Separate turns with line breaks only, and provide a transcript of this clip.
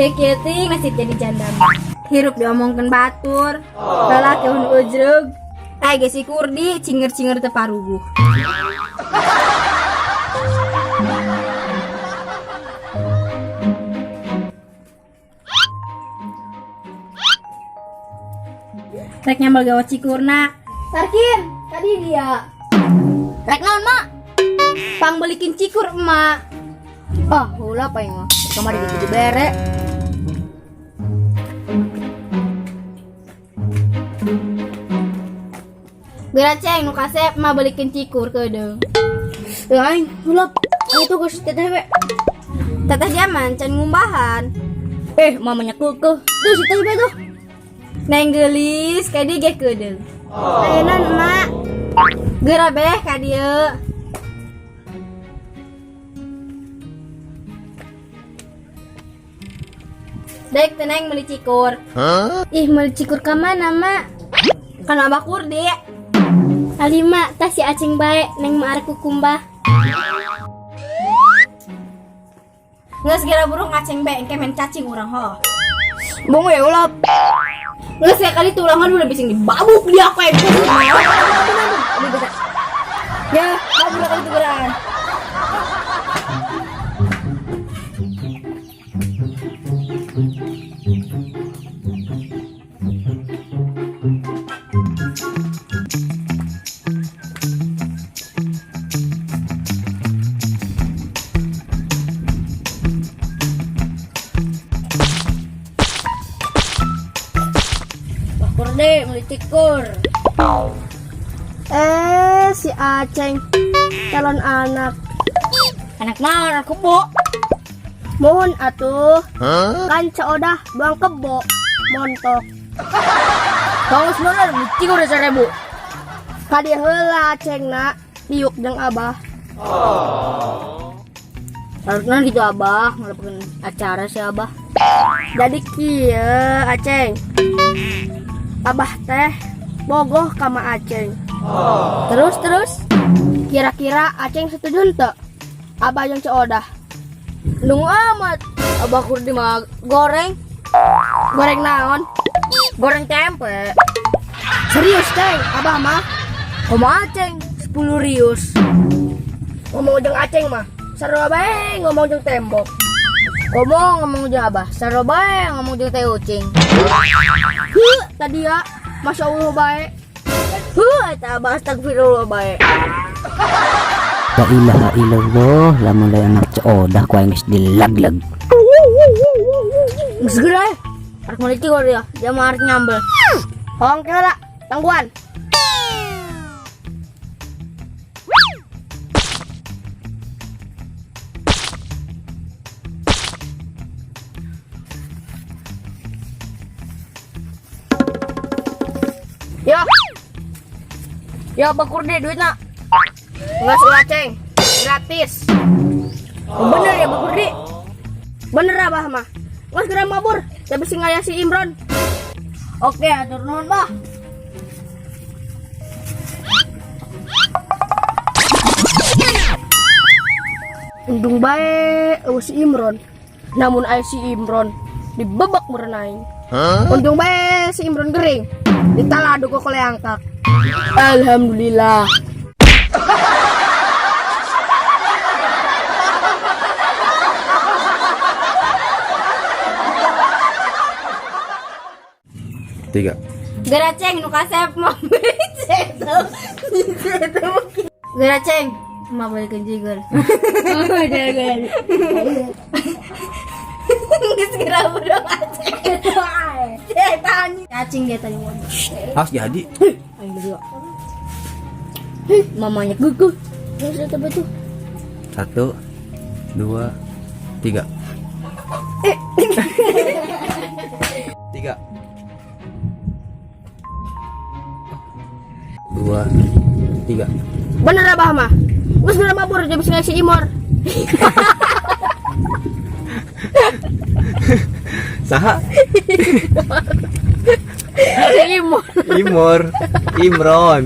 Kieu-kieu nasib jadi janda. Hirup diomongkeun batur. Lalaki hun ujrug. Ai ge si Kurdi cinger-cinger teu paruguh. Rek nyambal gawa cikurna. Sarkin, tadi dia. Rek naon, Mak? Pang belikin cikur, Emak. Ah, heula paing mah. Kamari gitu bere. Geura ceng nu kasep mah belikin cikur keudeuh. Teu aing, heula. Ayo tuh geus teteh we. Teteh zaman can ngumbahan. Mamanya keukeuh. Tuh si teh we tuh. Neng geulis ka dieu ge keudeuh. Ayeuna Emak. Geura beh ka dieu. Dek teneng beli cikur. Ih, beli cikur ka mana, Mak? Kan Abah Kurdi. Alima, tas si acing bae, neng mah arek kukumbah. Geus segera burung acing bae, engke men cacing urang ho. Bong we ulap. Geus sekali tuh ulangan udah bising dibabuk dia apa yang ya, kabur kali itu geran. Dek, beli cikur. Si Aceng calon anak. Anak naon aku, Bu? Mohon atuh. Kan Codah buang kebo. Montok. Kamu sebenarnya beli cikur 1000. Kadi heula Acengna diuk jeung Abah. Harusnya gitu Abah, ngelakuin acara si Abah. Jadi kieu Aceng. Abah teh bogoh kama Aceng. Terus kira-kira Aceng setuju henteu? Abah jeung Codah. Nunggu amat. Abah Kurdi mah goreng. Goreng naon? Goreng tempe. Serius Ceng, Abah mah koma Aceng 10 rius. Ngomong jeung Aceng mah sarua bae ngomong jeung tembok. Ngomong jeung Abah sarua bae ngomong jeung teh ucing. Tadi ya, Masya Allah baik. Eta Abah astagfirullah baik.
La ilaha illallah, lamun lain anak Codah ku aing geus dilaglag.
Geus geura. Arek meuli cikur ya, dia mah arek nyambel. Hong kira tangguan. Ya Abah Kurdi duitna. Enggak sulah Ceng, gratis. Bener ya Abah Kurdi? Bener Abah mah. Nggak segera mabur, tapi si ngaya si Imron. Oke, atur nuhun Bah. Undung bae si Imron. Namun aya si Imron dibebak merenaing. Undung bae si Imron gering. Ditaladu kok oleh angkat. Alhamdulillah.
Tiga.
Geraceng nu kasep mah ceto. Geraceng mah balikin jigol. Jangan. Geus geura budok aceng. Cetan. Cacing dia tadi ngomong.
Harus jadi.
Ayo berdua. Mamanya gugup. Terus coba tuh.
1, 2, 3. 3. 2, 3.
Bener Abah mah. Geus bener mabur jadi bisa si Imor.
Saha?
Si Imor.
Imron.